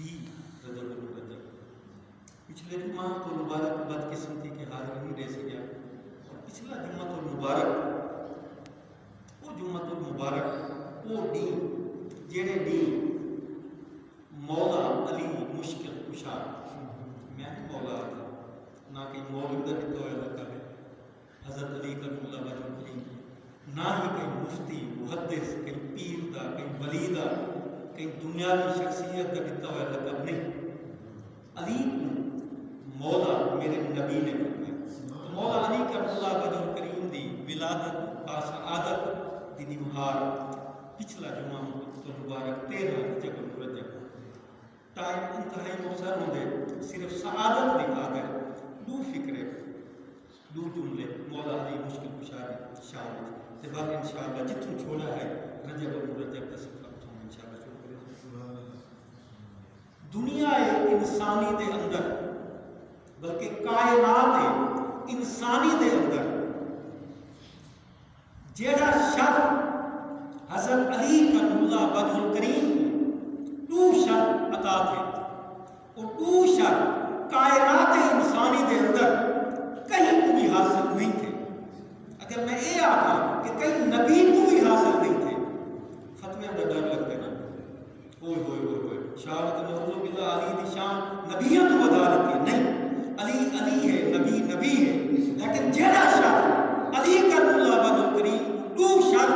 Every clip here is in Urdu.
جی رجب المرجب پچھلے جمعہ تو مبارک بدقسمتی کے حال نہیں رہ سکیا اور پچھلا جمعہ تو مبارک وہ جمعہ تو مبارک وہ ڈی جڑے ڈی مولا علی مشکل کشا میں مولا تھا نہ کہ مولوی کا دیتا ہوا لگا ہے حضرت علی کرم اللہ وجہ کریم نہ ہی کہیں مفتی محدث کہیں پیر دا کہیں ولی دا کہیں دنیاوی شخصیت کا دیتا ہوا لگا نہیں علی مولا میرے نبی نے فرمایا تو مولا علی کرم اللہ وجہ کریم دی ولادت باسعادت دی نمہار پچھلا جمعہ تو مبارک 13 رجب المرجب ٹائم انتہائی مختصر ہوندے صرف سعادت دکھا دے دو فکرے دو جملے مولا علی مشکل کشا شان تے بعد انشاءاللہ جتوں چھوڑا ہے رجب المرجب کا سفر تو انشاءاللہ شروع کریں دنیا انسانی دے اندر بلکہ کائنات انسانی دے اندر جیڑا شر حضرت علی کرم اللہ وجہ الکریم دو شر عطا تھے اور دو شر کائنات انسانی دے اندر کہیں کو بھی حاصل نہیں تھے اگر میں یہ آتا کہ کہیں نبی کو بھی حاصل نہیں تھے فتمے اندر ڈر لگتے نا ہوئے ہوئے ہوئے ہوئے شہادت نعوذ باللہ علی دی شان نبیوں تو بدا لیتی ہے نہیں علی علی ہے نبی نبی ہے لیکن جیڑا شر علی کرم اللہ وجہ الکریم دو شر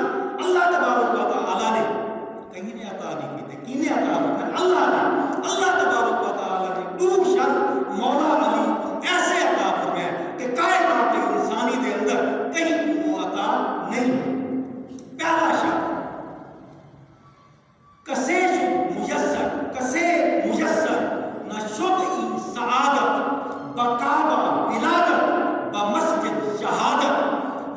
اللہ تبارک و تعالی نے کہیں نے عطا نہیں کی تھے کی نے عطا فرمایا اللہ نے اللہ تبارک و تعالی نے دو شر مولا علی ایسے عطا فرمایا کہ کائنات انسانی دے اندر کہیں وہ عطا نہیں پہلا شر کسے میسر نہ شد این سعادت بقابہ ولادت بمسجد شہادت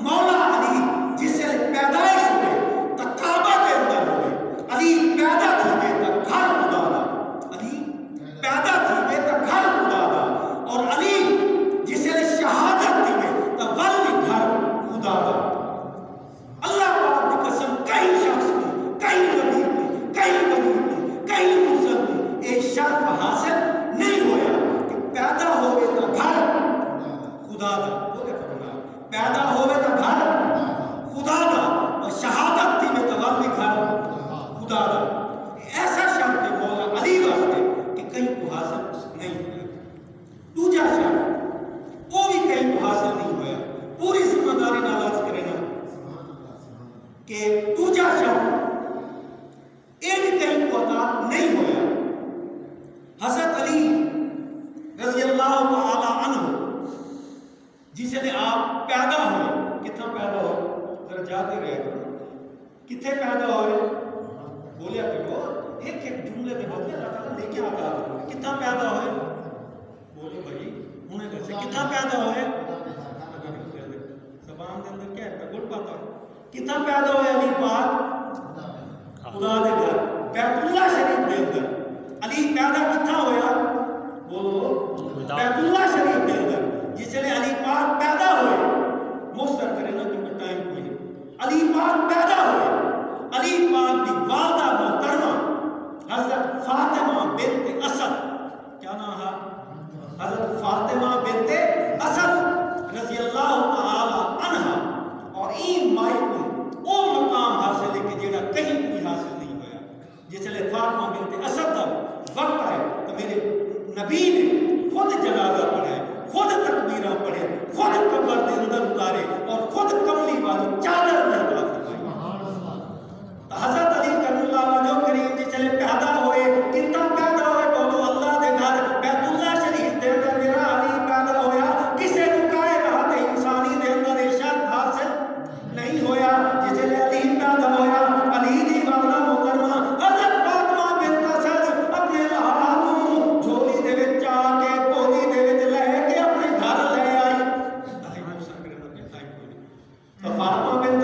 مولا علی جس سے پیدائش ہوئے تا کعبہ کے اندر ہوئے علی پیدا تھی گئے تا گھر خدا دا علی پیدا تھی گئے تا گھر خدا دا اور علی جس سے شہادت تھی گئے تا ولی گھر خدا دا اللہ پاک کی قسم کئی شخص کو کئی نبی کو کئی ولی کو کئی مرسل کو ایک شرف حاصل نہیں ہویا کہ پیدا ہوئے تا گھر خدا دا پیدا ہوئے تا گھر خدا دا اور شہادت تھی میں توامی گھر خدا دا ایسا شرط ہے مولا علی واسطے کہ کہیں کو حاصل نہیں ہویا دوجہ شرط وہ بھی کہیں کو حاصل نہیں ہویا پوری ذمہ داری نالاز کرے نا کہ دوجہ شرط یہ بھی کہیں کو عطا نہیں ہویا حضرت علی رضی اللہ تعالی عنہ جس نے آپ پیدا ہوئے کتنا پیدا ہوئے ذرا جاتے رہے کتنے پیدا ہوئے بولیا کرو ایک ایک جملے میں بولتے اللہ تعالیٰ لے کے آتا کتنا پیدا ہوئے بولے بھائی انہیں کیسے کتنا پیدا ہوئے زبان کے اندر کیا ہے گڑ پاتا کتنا پیدا ہوئے علی پاک خدا دے گھر بیت اللہ شریف دے اندر علی پیدا کتنا ہویا بولو بیت اللہ شریف دے اندر جس لئے علی پاک پیدا ہوئے مستر کرے نا کیونکہ ٹائم کوئی نہیں علی پاک پیدا ہوئے علی پاک دی والدہ محترمہ حضرت فاطمہ بنت اسد کیا نام ہے حضرت فاطمہ بنت اسد رضی اللہ تعالی عنہ اور این مائی کو وہ مقام حاصل ہے کہ جیڑا کہیں کوئی حاصل نہیں ہویا جس لئے فاطمہ بنت اسد دا وقت ہے تو میرے نبی نے خود جنازہ پڑھائے خود تکبیرہ پڑھے خود قبر دے اندر اتارے اور خود کملی والی چادر میں عطا فرمائی حضرت علی کرم اللہ وجہ کریم جی چلے پیدا ہوئے کتنا پیدا ہوئے بولو اللہ دے گھر بیت اللہ شریف دے اندر میرا علی پیدا ہویا کسے کو کائنات انسانی دے اندر شرف حاصل نہیں ہویا جسے لے علی پیدا ہویا علی دی والدہ محترمہ حضرت فاطمہ بنت اسد اپنے لحاظوں جھولی دے وچ آ کے گودی دے وچ لے کے اپنے گھر لے آئی فاطمہ بنت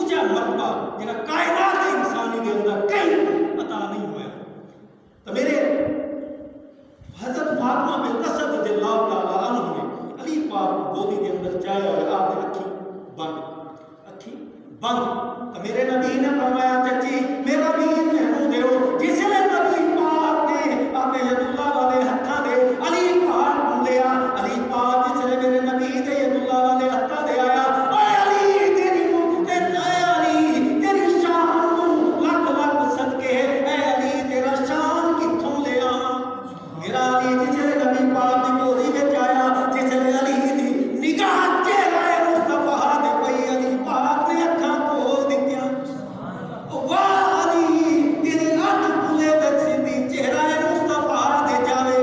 اچا مرتبہ جڑا کائنات انسانی دے اندر کہیں عطا نہیں ہوا. تو میرے حضرت فاطمہ بنت اسد رضی اللہ تعالی عنہ نے علی پاک کو گودی کے اندر چایا اور آپ نے اکھی بند. تو میرے نبی نے فرمایا چچی میرا بھی مہنو دیو. جس نے نبی پاک نے اپنے ید اللہ والے ہتھاں دے علی پاک کو لیا. علی پاک جس نے میرے نبی دے ید اللہ والے ہتھاں دے آیا اے علی تیری علی تیری شان نو لکھ لکھ صدقے اے علی تیرا شان کتھوں لے آواں. میرا علی جس نے نبی پاک دی گودی وچ آیا جس نے علی دی نگاہ چہرہ مصطفیٰ دے پئی علی پاک نے اکھاں کھول دتیاں. واہ علی تیری اکھ کھلے تے سیدھی چہرہ مصطفیٰ دے جاوے.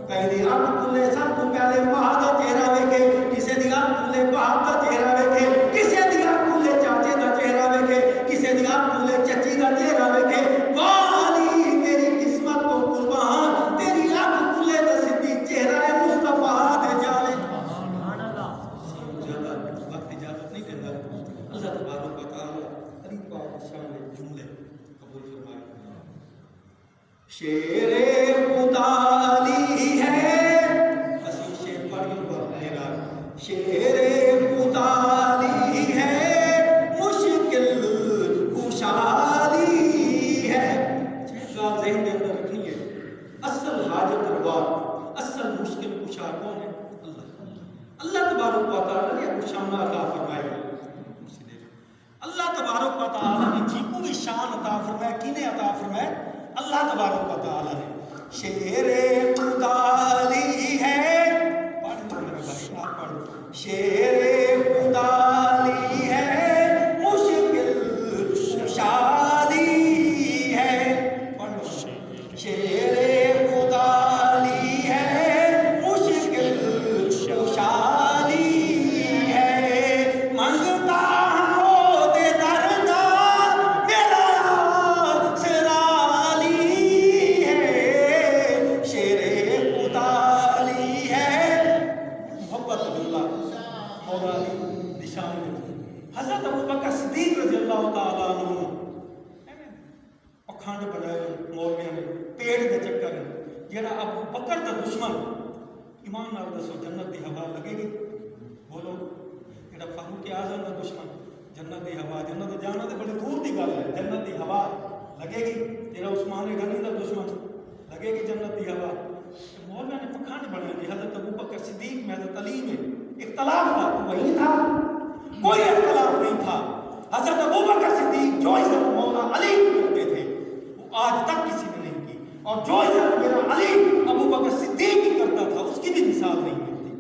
کہیں اکھ کھلے سب تو پہلے ماں دا چہرہ ویکھے, کسے دی اکھ کھلے باپ دا چہرہ ویکھے, کسے دی اکھ کھلے چاچے دا چہرہ ویکھے, کسے دی اکھ کھلے چچی دا چہرہ ویکھے. واہ علی تیری قسمت تو قربان تیری اکھ کھلے تے سیدھی چہرہ مصطفیٰ دے جاوے. سبحان اللہ. زیادہ وقت اجازت نہیں دیتا. اللہ تبارک و تعالی علی پاک شان جملے قبول فرمائے. شیر خدا علی ہے اسی شیر پڑھ کے گا. شیر خدا علی ہے مشکل کشا علی ہے. بات ذہن کے اندر رکھنی ہے. اصل حاجت روا اصل مشکل کشا کون ہے؟ اللہ تبارک و تعالی نے شان عطا فرمائے. اللہ تبارک و تعالی نے جی کو بھی شان عطا فرمایا. کینے عطا فرمایا؟ اللہ تبارک و تعالی نے. شیر خدا علی ہے پڑھ تو میرے بھائی آپ پڑھو. شیر خدا علی ہے مشکل کشا علی ہے. پڑھو. شیر خدا علی ہے مشکل کشا علی ہے. منگتا حضرت ابوبکر صدیق رضی اللہ تعالیٰ عنہ پکھانڈ بنائے مولویاں نے پیڑ دے چکر جڑا ابو بکر دا دشمن ایمان نال دسو جنت دی ہوا لگے گی؟ بولو. جڑا فاروق اعظم دا دشمن جنت دی ہوا جنت جانا تے بڑی دور دی گل ہے. جنت دی ہوا لگے گی؟ جڑا عثمان غنی دا دشمن لگے گی جنت دی ہوا؟ مولویاں نے پکھانڈ بنائے دی. حضرت ابوبکر صدیق میں حضرت علی میں اختلاف تھا تو وہی تھا, کوئی اختلاف نہیں تھا. حضرت ابوبکر صدیق جو عزت مولا علی کرتے تھے وہ آج تک کسی نے نہیں کی, اور جو عزت میرا علی ابوبکر صدیق کی کرتا تھا اس کی بھی مثال نہیں ملتی.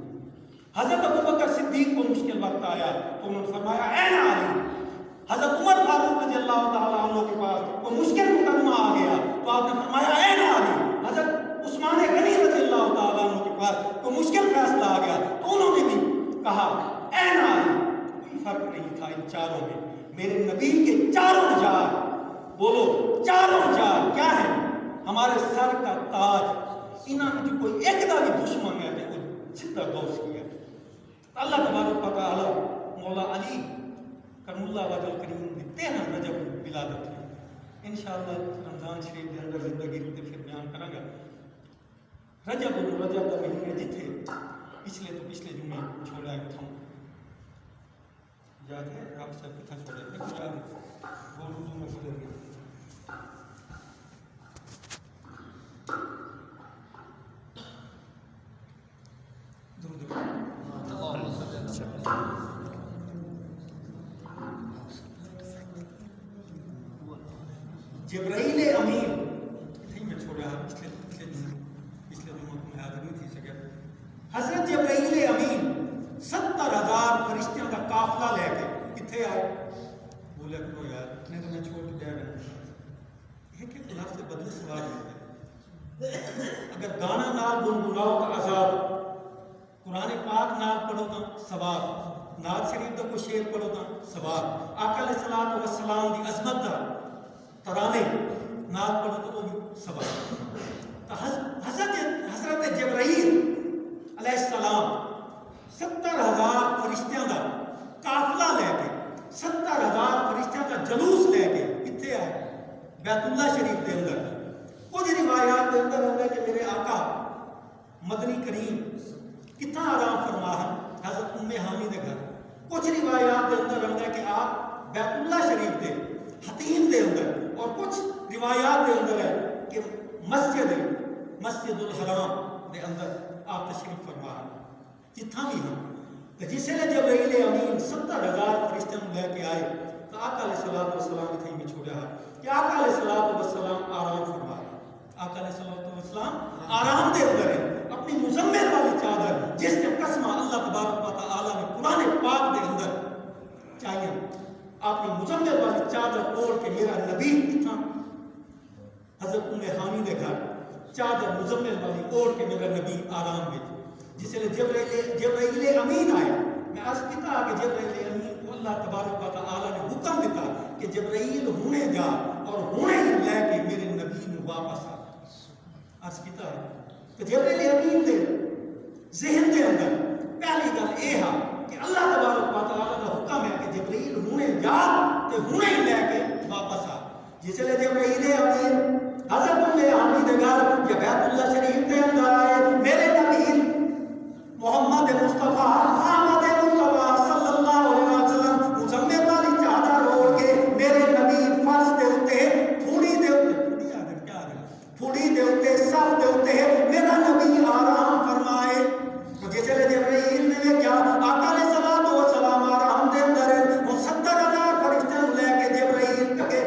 حضرت ابوبکر صدیق کو مشکل وقت آیا تو انہوں نے فرمایا اے نا علی. حضرت عمر فاروق رضی اللہ تعالیٰ عنہ کے پاس وہ مشکل مقدمہ آ گیا تو آپ نے فرمایا اے نا علی. حضرت عثمان غنی رضی اللہ تعالیٰ عنہ کے پاس وہ مشکل فیصلہ آ گیا تو انہوں نے بھی کہا اے نا علی. کوئی فرق نہیں تھا ان چاروں میں. میرے نبی کے چاروں جار, بولو چاروں جار کیا ہے؟ ہمارے سر کا تاج. انہوں نے جو کوئی ایک دا بھی دشمن ہے وہ سیدھا دوست کیا. اللہ تبارک و تعالی مولا علی کرم اللہ وجل کریم نے 13 رجب ولادت ہے. انشاءاللہ رمضان شریف کے اندر زندگی تے پھر بیان کروں گا. رجب الرجب دا مہینے جتھے پچھلے جمعے چھوڑا ہے تھا یاد ہے آپ سب کتھا چھوڑے تھے کچھ یاد ہے وہ اردو میں گزر گئے. جبرائیل امین تھی میں چھوڑا پچھلے دنوں میں حاضر نہیں تھی سکیا. حضرت جبرائیل امین 70,000 فرشتیاں کا قافلہ لے کے کتنے آئے؟ بولے کرو یار نہیں تو میں چھوڑ کے گیا رہا. ایک ایک لفظ سے بدلے سوال ہوتا ہے. اگر گانا نال گنگناؤ تو عذاب, قرآن پاک نال پڑھو تو ثواب, نعت شریف کا کوئی شعر پڑھو تو ثواب, آقا علیہ الصلوۃ والسلام دی عظمت دا ترانے نعت پڑھو تو وہ بھی ثواب. تو حضرت جبرائیل علیہ السلام 70,000 فرشتیاں دا قافلہ لے کے 70,000 جلوس لے کے کتنے آئے بیت اللہ شریف کے اندر. کچھ روایات کے اندر آتا ہے کہ میرے آقا مدنی کریم کتنا آرام فرما ہے حضرت ام ہانی کے گھر. کچھ روایات کے اندر آتا ہے کہ آپ بیت اللہ شریف کے حتیم کے اندر, اور کچھ روایات کے اندر ہے کہ مسجد الحرام کے اندر آپ تشریف فرما ہے. جتنا بھی ہوں تو جس نے جبرائیل امین 70,000 فرشتے لے کے آئے تو آقا علیہ الصلوۃ والسلام اتنے میں چھوڑا ہے کہ آقا علیہ الصلوۃ والسلام آرام فرما رہے. آقا علیہ الصلوۃ والسلام آرام دے اندر ہے اپنی مزمل والی چادر جس کے قسمہ اللہ تبارک و تعالیٰ نے قرآن پاک کے اندر چاہیے اپنی مزمل والی چادر اوڑھ کے میرا نبی اتنا حضرت ام ہانی کے گھر چادر مزمل والی اوڑھ کے میرا نبی آرام میں. جس نے جبرائیل امین آئے, میں عرض کیتا کہ جبرائیل امین کو اللہ تبارک و تعالیٰ نے حکم دیتا کہ جبرائیل ہونے جا اور ہونے ہی لے کے میرے نبی نے واپس آ. عرض کیتا ہے کہ جبرائیل امین دے ذہن کے اندر پہلی گل یہ ہے کہ اللہ تبارک و تعالیٰ کا حکم ہے کہ جبرائیل ہونے جا تو ہونے ہی لے کے واپس آ. جس نے جبرائیل امین حضرت ام ہانی کے گھر یا بیت اللہ شریف کے اندر آئے, میرے نبی محمد مصطفیٰ صلی اللہ علیہ وسلم مزمل والی چادر اوڑھ کے میرے نبی فرش دے اوتے تھوڑی دے اوتے صف دے اوتے میرا نبی آرام فرمائے. جس نے جبرائیل نے کیا آقا علیہ الصلوۃ والسلام آرام دے اندر وہ 70,000 فرشتے لے کے جبرائیل کدے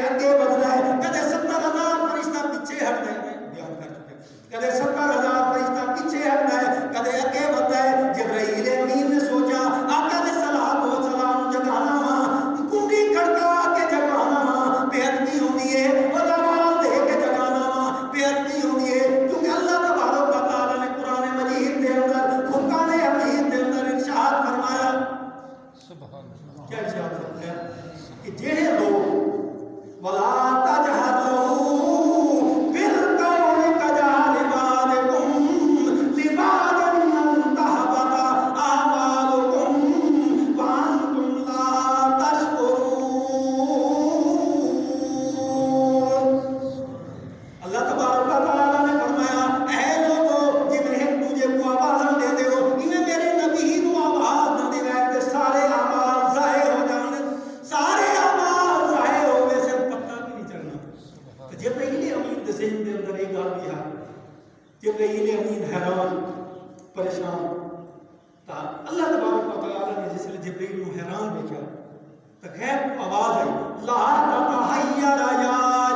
اگے بڑھنا ہے, کدے 70,000 فرشتہ پیچھے ہٹنا ہے, بیان کر چکے, کدے 70,000 فرشتہ پیچھے ہٹنا ہے, کدے اگے بڑھنا ہے. جبرائیل امین نے سوچا آقا علیہ الصلوۃ والسلام جگانا وا کونڈی کھڑکا کے جگانا وا بے ادبی ہوندی ہے, اور آواز دے کے جگانا وا بے ادبی ہوندی ہے, کیونکہ اللہ تبارک و تعالیٰ نے قرآن مجید کے اندر فرقان حمید کے اندر ارشاد فرمایا. سبحان اللہ, کیا ارشاد فرمایا کہ جڑے لوگ ولا تجہر لہو بالقول کجہر بعضکم لبعض ان تحبط اعمالکم وانتم لا تشعرون. اللہ تبارک و تعالیٰ نے فرمایا اے لوگوں جنہیں ایک دوسرے کو آوازاں دے دے ہو انہیں میرے نبی کو آواز نہ دے تے سارے اعمال ضائع ہو جان, سارے اعمال ضائع ہو گئے سے پتہ بھی نہیں چلنا. تو جبرائیل امین کے ذہن کے اندر ایک گل بھی ہے, جبرائیل امین حیران پریشان تا اللہ تبارک و تعالیٰ نے جس نے جبرائیل کو حیران دیکھا تو غیب کو آواز آئی لا تتحیر یا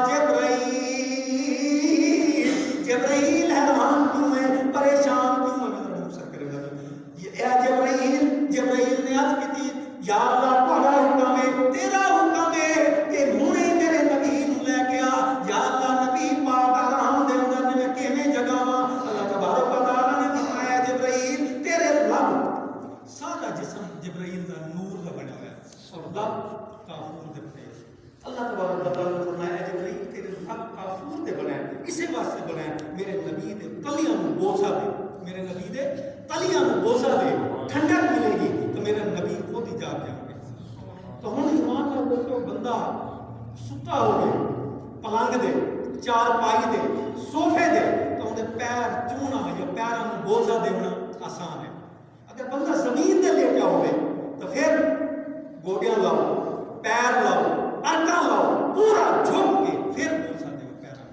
جبرائیل, جبرائیل حیران کیوں ہے, پریشان کیوں ہے. میں ذرا مختصر کرے گا اے جبرائیل نے عرض کی تھی یا اللہ تیرا حکم ہے, تیرا حکم ہے کہ ہونے میرے نبی نو لے کے آ. یا اللہ نبی پاک آرام دے اندر میں کیویں جگاواں. اللہ تبارک و تعالیٰ نے فرمایا جبرائیل تیرے رب سارا جسم جبرائیل دا نور دا بنا ہوا ہے اور رب کافور دے بنے. اللہ تبارک و تعالیٰ نے فرمایا جبرائیل تیرے رب کافور دے بنا ہے, اسی واسطے بنا ہے میرے نبی دے تلیاں نو بوسا دے, میرے نبی دے تلیاں نو بوسا دے, ٹھنڈک ملے گی تو میرا نبی خود ہی جاگ جائیں گے. تو ہن ایمان نال دیکھو بندہ ستا ہوئے پلنگ دے چار پائی دے صوفے دے تو اندر پیر چونا یا پیراں نو بوسا دینا آسان ہے. اگر بندہ زمین دے لیٹا ہوئے تو پھر گوڈیاں لاؤ, پیر لاؤ, ارکاں لاؤ, پورا جھک کے پھر بوسا دیو پیراں.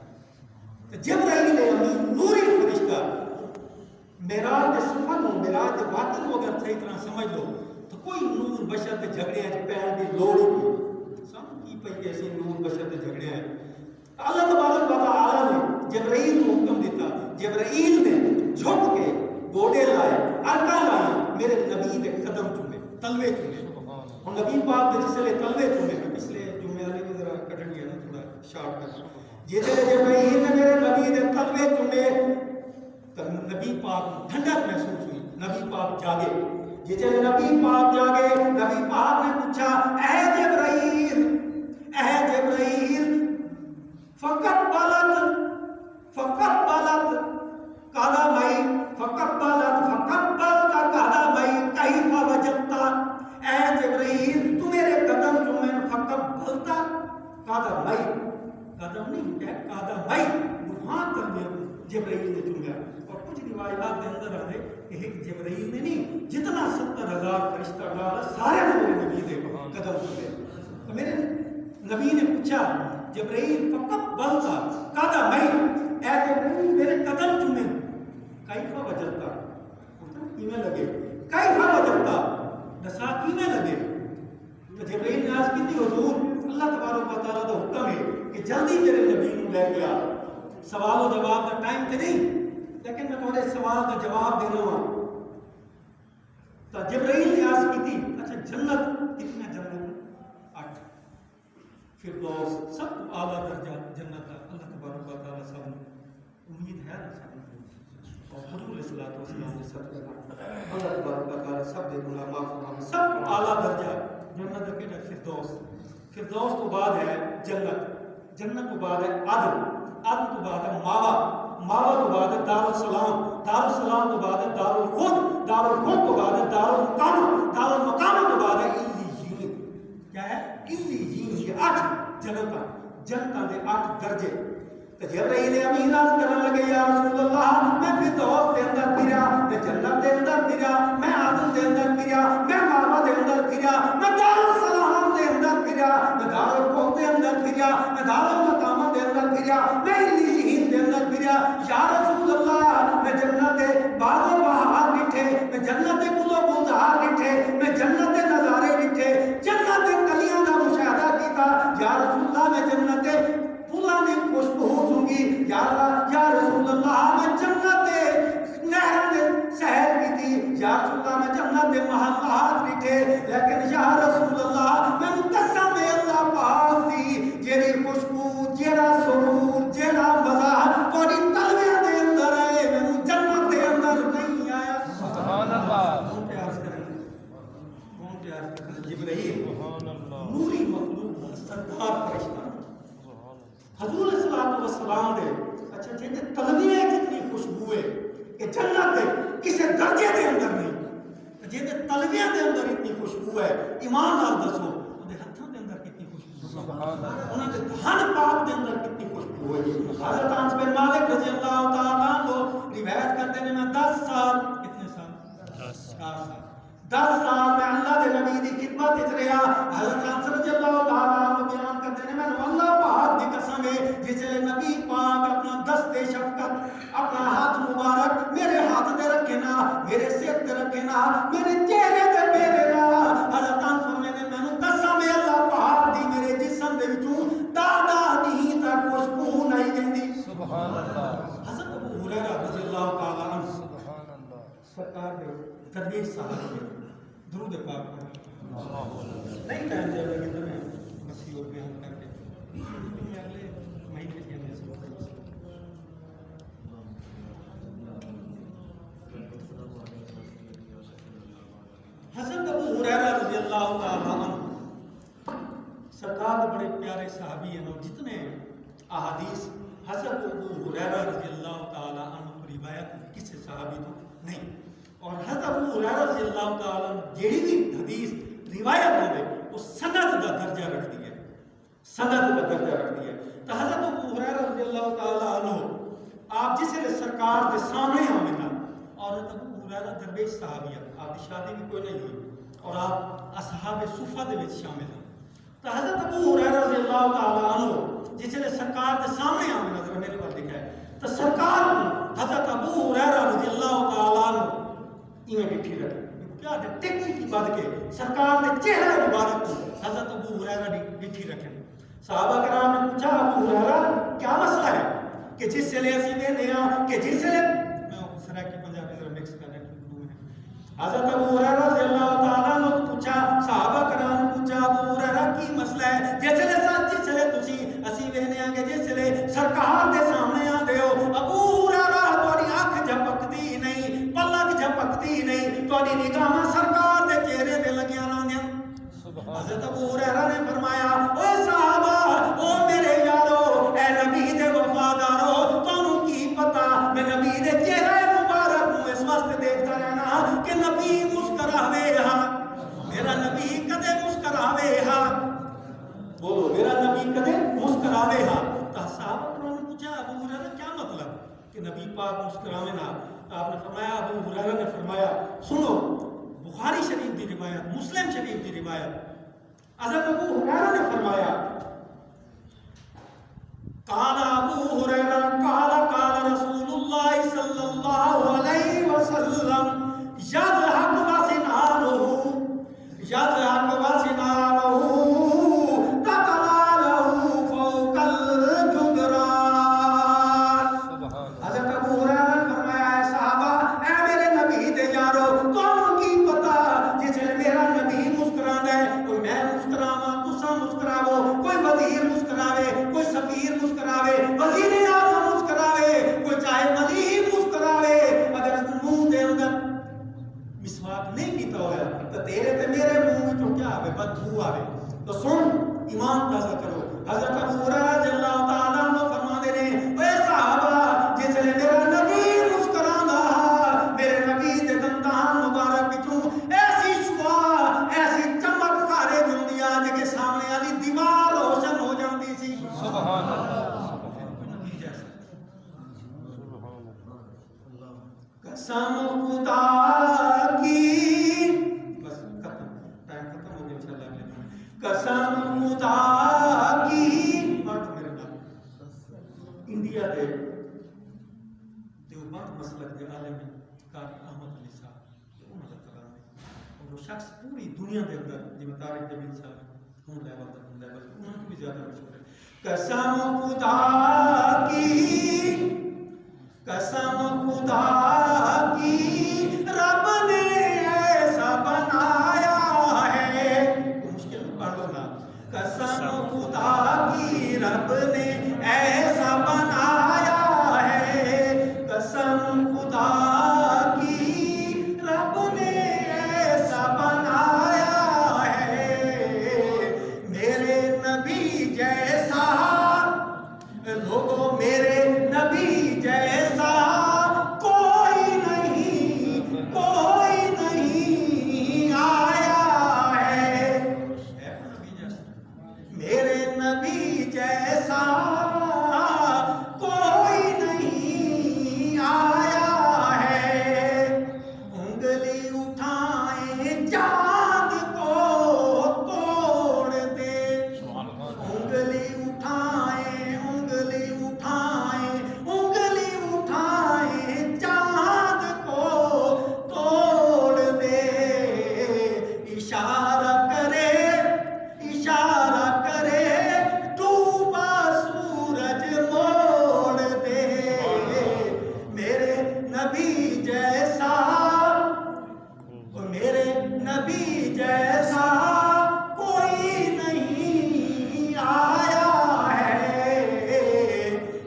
تو جبرائیل امین نوری فرشتہ معراج کے سفر نو معراج کے واقعے نو اگر صحیح طرح سمجھ لو تو کوئی نور بشر کے جھگڑے پہن کی لوڑ ہی نہیں. سب کی پئی ایسے نور بشر کے جھگڑے ہیں. اللہ تبارک و تعالیٰ نے جبرائیل کو حکم دیتا, جبرائیل نے جھک کے گوڑے لائے, ارکاں لائے, میرے نبی کے قدم چومے, تلوے چومے. اور نبی پاک نے جس لئے تلوے چومے, میں پچھلے جمعے والے نے ذرا کٹن گیا نا تھوڑا شارٹ کر, جس لئے جبرائیل نے میرے نبی کے تلوے چومے تو نبی پاک ٹھنڈک محسوس ہوئی, نبی پاک جاگے. جس لئے نبی پاک جاگے, نبی پاک نے پوچھا اے جبرائیل, اے جبرائیل فقط بلد قدمئی کیف وجدت. اے جبرائیل تو میرے قدم جو میں فقط بل جبرائیل نے چومیا. اور کچھ روایات کے اندر آئے کہ ایک جبرائیل نے نہیں جتنا 70,000 فرشتہ ڈالا سارے نے میرے نبی دے قدم چومے. تو میرے نبی نے پوچھا جبرائیل فقط بلتا قدم میں اے جبرائیل میرے قدم چومے کیفا وجدتا کیمیں لگے کیفا وجدتا دسا کیمیں لگے. تو جبرائیل نے عرض کی تھی حضور اللہ تبارک و تعالیٰ کا حکم ہے کہ جلدی میرے نبی کو لے گیا. سوال و جواب کا ٹائم تے نہیں لیکن میں تھوڑے سوال کا جواب دینا ہوں. تو جبرائیل نے عرض کی تھی اچھا جنت کتنے جنت 8 فردوس سب کو اعلیٰ درجہ جنت کا اللہ تبارک و تعالیٰ سب امید ہے نا سب اور حضور علیہ الصلوۃ والسلام نے سب کہا اللہ تبارک و تعالیٰ سب دے گناہ معاف فرمائے. سب کو اعلیٰ درجہ جنت کا کہنا فردوس. فردوس تو بعد ہے جنت. جنت تو بعد ہے عدن. عدن تو بعد ہے ماوا. ماوا تو بعد ہے دارالسلام. دارالسلام تو بعد ہے دارالخلد. دارالخلد تو بعد ہے دارالمقامہ. دارالمقامہ تو بعد ہے علیین. کیا ہے علیین. یہ 8 جنت جنت کے 8 درجے. تو جبرائیل امین عرض کرنے لگے یا رسول اللہ میں فردوس دے اندر پھریا میں جنت دے اندر پھریا میں عدن دے اندر پھریا میں ماوا دے اندر پھریا میں دارالسلام دے اندر پھریا میں دارالخلد دے اندر پھریا میں دارالمقامہ دے اندر پھریا میں علیین دے اندر پھریا. یا رسول اللہ میں جنت دے باغ و بہار ڈٹھے میں جنت دے گل و گلزار ڈٹھے میں جنت دے نظارے ڈٹھے جنت دے کلیاں دا مشاہدہ کیتا. یا رسول اللہ میں جنت دے پھولاں دی خوشبو سونگی. یا اللہ یا رسول اللہ میں جنت دے نہراں دے سیر کیتی. یا رسول اللہ میں جنت دے محلات ڈٹھے لیکن یا رسول اللہ میں قسم ہے اللہ پاک دی جیڑی خوشبو جیڑا سرور جیڑا مزہ تہاڈی تلویاں دے اندر ہے مینوں جنت دے اندر نہیں آیا. سبحان اللہ. کون پیار کرے کون پیار کرے جبرائیل سبحان اللہ نوری مخلوق سردار فرشتہ حضور علیہ الصلوۃ والسلام دے. اچھا جی تلویاں جتنی خوشبو ہے کہ جنت دے کسی درجے دے اندر نہیں. جی تلویاں دے اندر اتنی خوشبو ہے ایمان نال دسو اودے ہتھاں دے اندر کتنی خوشبو سبحان اللہ. انہاں دے دھن پاک دے اندر کتنی خوشبو ہے. حضرت انس بن مالک رضی اللہ تعالیٰ عنہ روایت کرتے ہیں میں 10 سال کتنے سال 10 سال میں اللہ دے نبی دی خدمت وچ رہیا. حضرت انس رضی اللہ تعالیٰ عنہ بیان کرتے ہیں میں اللہ پاک دی قسم ہے جس لے نبی پاک اپنا دست شفقت اپنا ہاتھ مبارک میرے ہاتھ دے رکھے نا میرے سر تے رکھے نا میرے چہرے تے میرے نا. حضرت انس فرماتے ہیں مینوں قسم ہے اللہ پاک دی میرے جسم دے وچوں دادا نہیں تا خوشبو نہیں جاندی. سبحان اللہ. حضرت ابو ہریرہ رضی اللہ تعالیٰ عنہ سبحان اللہ سرکار دے درویش صاحب درود پاک پڑھ نہیں ٹائم دے لگے تو میں مسیح اور بیان کر کے اگلے مہینے کے اندر حضرت ابو ہریرہ رضی اللہ تعالیٰ عنہ سرکار بڑے پیارے صحابی ہیں اور جتنے احادیث حضرت ابو ہریرہ رضی اللہ تعالیٰ عنہ کو روایت کسی صحابی تو نہیں. اور حضرت ابو ہریرہ رضی اللہ تعالیٰ عنہ جیڑی بھی حدیث روایت ہوئے وہ سند دا درجہ رکھتی ہے. سند دا درجہ رکھتی ہے. تو حضرت ابو ہریرہ رضی اللہ تعالیٰ عنہ آپ جس نے سرکار کے سامنے آمنا اور حضرت ابو ہریرہ درویش صحابیت آپ کی شادی بھی کوئی نہیں ہوئی اور آپ اصحاب صفہ دے وچ شامل ہیں. تو حضرت ابو ہریرہ رضی اللہ تعالیٰ عنہ جس نے سرکار کے سامنے آمنا ذرا میرے پاس دکھا ہے تو سرکار حضرت ابو ہریرہ رضی اللہ تعالیٰ عنہ ایویں بٹھی رکھے کیا ٹکی کی بات کے سرکار نے چہرہ مبارک کو حضرت ابو ہریرہ بٹھی رکھے. صحابہ کرام نے پوچھا ابو ہریرہ کیا مسئلہ ہے کہ جس سے لے اسی دینے ہاں کہ جس سے لے میں سرائکی پنجابی ذرا مکس کر رہا ہوں. حضرت ابو ہریرہ رضی اللہ تعالیٰ عنہ نے پوچھا صحابہ کرام نے پوچھا ابو ہریرہ کی مسئلہ ہے جس لے جس لے تسی اسی دینے ہاں کہ جس لے سرکار دے سامنے آ دیو ابو ہریرہ تہاڈی اکھ جھپکدی نہیں پلک جھپکدی نہیں تہاڈی نگاہاں سرکار دے چہرے تے لگیاں رہندیاں. حضرت ابو ہریرہ نے فرمایا اے صحابہ او میرے یارو اے نبی دے وفادارو تانوں کی پتہ میں نبی دے چہرے مبارک نوں اس واسطے دیکھتا رہنا کہ نبی مسکراوے ہا میرا نبی کدے مسکراوے ہا بولو میرا نبی کدے مسکراوے ہا. تو صحابہ نے پوچھا ابو ہریرہ کیا مطلب کہ نبی پاک مسکراوے نا آپ نے فرمایا ابو ہریرہ نے فرمایا سنو بخاری شریف دی روایت مسلم شریف دی روایت حضرت ابو ہریرہ نے فرمایا قال ابو ہریرہ قال رسول اللہ صلی اللہ علیہ وسلم یضحک وسنانہ تتلالہ فوق الجدران. حضرت ابو ہریرہ نے فرمایا اے صحابہ اے میرے نبی دے یارو تانوں کی پتا جس ویلے میرا نبی مسکراندا ہے کوئی میں مسکراواں تساں مسکراو کوئی وزیر مسکراوے کوئی سفیر مسکراوے وزیر اعظم مسکراوے کوئی چاہے ملک مسکراوے اگر منہ دے اندر مسواک نہیں کیتا ہویا تو تیرے تے میرے منہ وچوں کیا آوے بدبو آوے. تو سن ایمان تازہ کرو. حضرت ابو ہریرہ رضی اللہ تعالیٰ عنہ فرماندے نے اے صحابہ جس ویلے میرا نبی مسکراندا میرے نبی دے دندان مبارک وچوں ایسی شعاع ایسی چمک خارج ہوندی آ جے کہ سامنے والی دیوار روشن ہو جاندی سی. سبحان اللہ. قسم خدا کی بس ختم ٹائم ختم ہو گیا انشاءاللہ. قسم خدا کی بات میرے نال انڈیا دے دیوبند مسلک دے عالم احمد علی صاحب وہ مدد کر رہے ہیں اور وہ شخص پوری دنیا دے اندر جی طارق جمیل صاحب ہوں لیول انہوں کی بھی زیادہ مشہور ہے. قسم خدا کی قسم خدا کی رب نے ایسا بنایا ہے مشکل پڑھ لو نا. قسم خدا کی رب نے ایسا بنایا ہے قسم خدا کی رب نے ایسا بنایا ہے میرے نبی جیسا لوگوں میرے نبی جیسا کوئی نہیں آیا ہے. میرے نبی جیسا کوئی نہیں آیا ہے. انگلی اٹھائیں چاند کو توڑ دے انگلی اٹھائیں چاند کو توڑ دے. اشارہ کرے ڈوبا سورج موڑ دے. میرے نبی جیسا کوئی نہیں آیا ہے.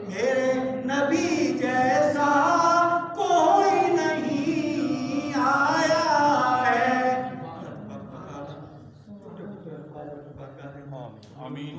میرے نبی جیسا کوئی نہیں آیا ہے. آمین.